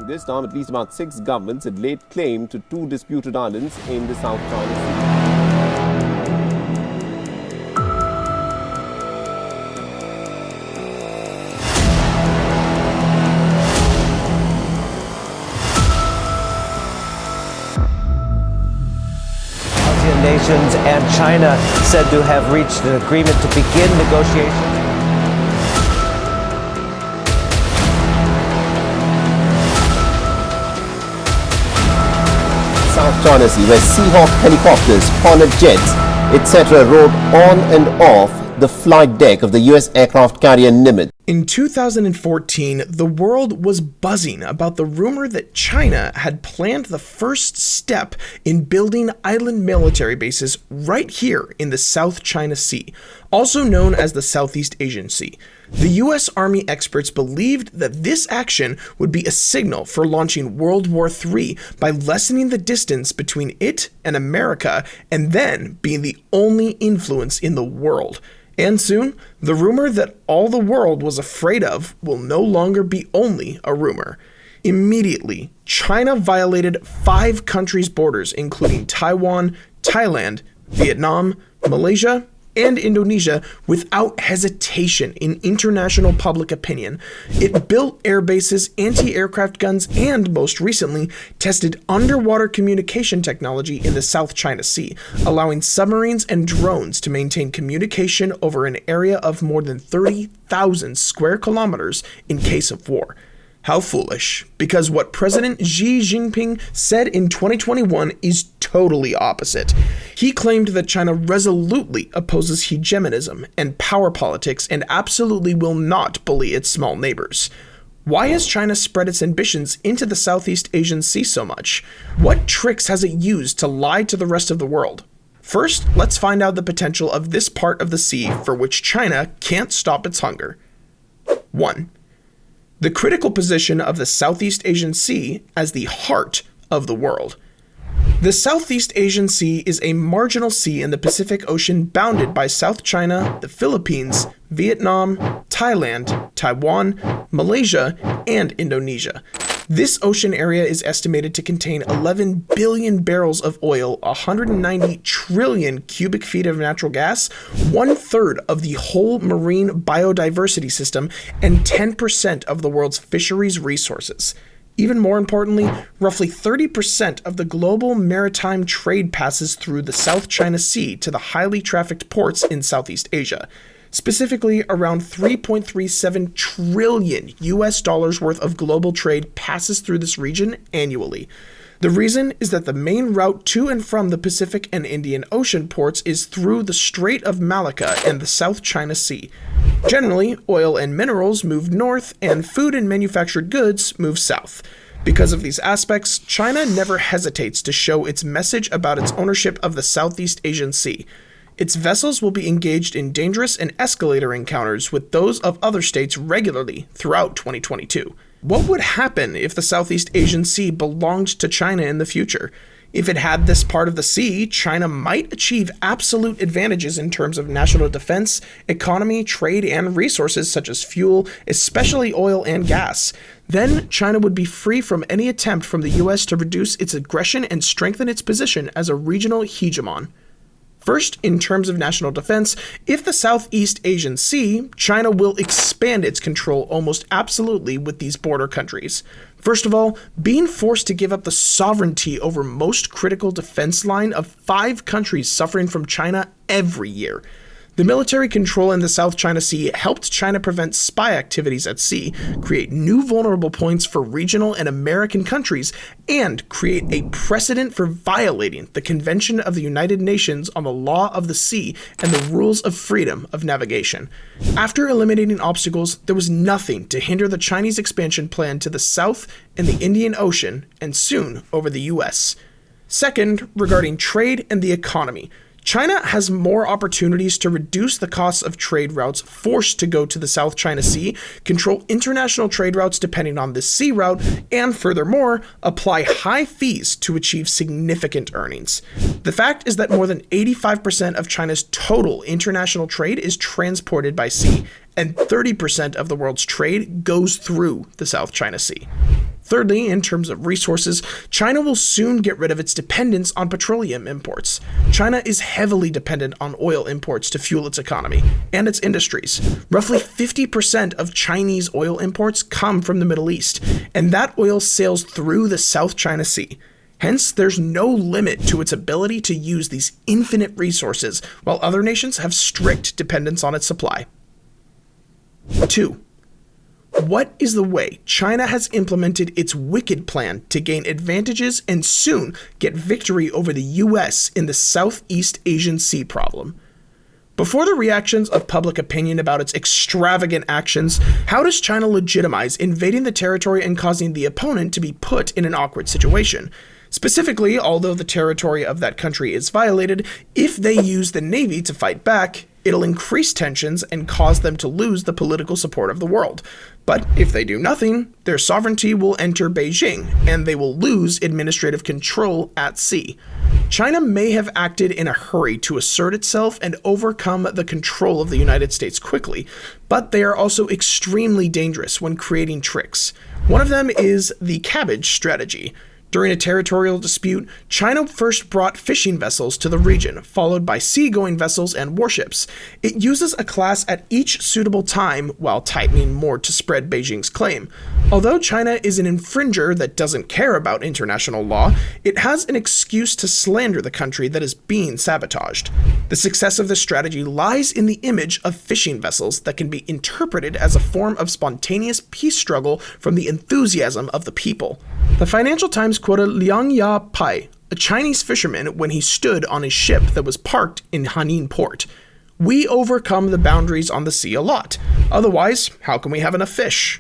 During this time, at least about 6 governments had laid claim to 2 disputed islands in the South China Sea. Nations and China said to have reached an agreement to begin negotiations. South China Sea, where Seahawk helicopters, Hornet jets, etc. rode on and off the flight deck of the U.S. aircraft carrier Nimitz. In 2014, the world was buzzing about the rumor that China had planned the first step in building island military bases right here in the South China Sea, also known as the Southeast Asian Sea. The U.S. Army experts believed that this action would be a signal for launching World War III by lessening the distance between it and America, and then being the only influence in the world. And soon, the rumor that all the world was afraid of will no longer be only a rumor. Immediately, China violated 5 countries' borders, including Taiwan, Thailand, Vietnam, Malaysia, and Indonesia, without hesitation in international public opinion. It built air bases, anti-aircraft guns, and most recently, tested underwater communication technology in the South China Sea, allowing submarines and drones to maintain communication over an area of more than 30,000 square kilometers in case of war. How foolish, because what President Xi Jinping said in 2021 is totally opposite. He claimed that China resolutely opposes hegemonism and power politics and absolutely will not bully its small neighbors. Why has China spread its ambitions into the Southeast Asian Sea so much? What tricks has it used to lie to the rest of the world? First, let's find out the potential of this part of the sea for which China can't stop its hunger. 1. The critical position of the Southeast Asian Sea as the heart of the world. The Southeast Asian Sea is a marginal sea in the Pacific Ocean bounded by South China, the Philippines, Vietnam, Thailand, Taiwan, Malaysia, and Indonesia. This ocean area is estimated to contain 11 billion barrels of oil, 190 trillion cubic feet of natural gas, 1/3 of the whole marine biodiversity system, and 10% of the world's fisheries resources. Even more importantly, roughly 30% of the global maritime trade passes through the South China Sea to the highly trafficked ports in Southeast Asia. Specifically, around $3.37 trillion worth of global trade passes through this region annually. The reason is that the main route to and from the Pacific and Indian Ocean ports is through the Strait of Malacca and the South China Sea. Generally, oil and minerals move north and food and manufactured goods move south. Because of these aspects, China never hesitates to show its message about its ownership of the Southeast Asian Sea. Its vessels will be engaged in dangerous and escalator encounters with those of other states regularly throughout 2022. What would happen if the Southeast Asian Sea belonged to China in the future? If it had this part of the sea, China might achieve absolute advantages in terms of national defense, economy, trade, and resources such as fuel, especially oil and gas. Then China would be free from any attempt from the US to reduce its aggression and strengthen its position as a regional hegemon. First, in terms of national defense, if the Southeast Asian Sea, China will expand its control almost absolutely with these border countries. First of all, being forced to give up the sovereignty over most critical defense line of 5 countries suffering from China every year. The military control in the South China Sea helped China prevent spy activities at sea, create new vulnerable points for regional and American countries, and create a precedent for violating the Convention of the United Nations on the Law of the Sea and the Rules of Freedom of Navigation. After eliminating obstacles, there was nothing to hinder the Chinese expansion plan to the south and the Indian Ocean, and soon over the US. Second, regarding trade and the economy. China has more opportunities to reduce the costs of trade routes forced to go to the South China Sea, control international trade routes depending on the sea route, and furthermore, apply high fees to achieve significant earnings. The fact is that more than 85% of China's total international trade is transported by sea, and 30% of the world's trade goes through the South China Sea. Thirdly, in terms of resources, China will soon get rid of its dependence on petroleum imports. China is heavily dependent on oil imports to fuel its economy and its industries. Roughly 50% of Chinese oil imports come from the Middle East, and that oil sails through the South China Sea. Hence, there's no limit to its ability to use these infinite resources, while other nations have strict dependence on its supply. 2. What is the way China has implemented its wicked plan to gain advantages and soon get victory over the US in the Southeast Asian Sea problem? Before the reactions of public opinion about its extravagant actions, how does China legitimize invading the territory and causing the opponent to be put in an awkward situation? Specifically, although the territory of that country is violated, if they use the Navy to fight back, it'll increase tensions and cause them to lose the political support of the world. But if they do nothing, their sovereignty will enter Beijing, and they will lose administrative control at sea. China may have acted in a hurry to assert itself and overcome the control of the United States quickly, but they are also extremely dangerous when creating tricks. One of them is the cabbage strategy. During a territorial dispute, China first brought fishing vessels to the region, followed by seagoing vessels and warships. It uses a class at each suitable time while tightening more to spread Beijing's claim. Although China is an infringer that doesn't care about international law, it has an excuse to slander the country that is being sabotaged. The success of this strategy lies in the image of fishing vessels that can be interpreted as a form of spontaneous peace struggle from the enthusiasm of the people. The Financial Times quoted Liang Ya Pai, a Chinese fisherman, when he stood on a ship that was parked in Hanin port. "We overcome the boundaries on the sea a lot. Otherwise, how can we have enough fish?"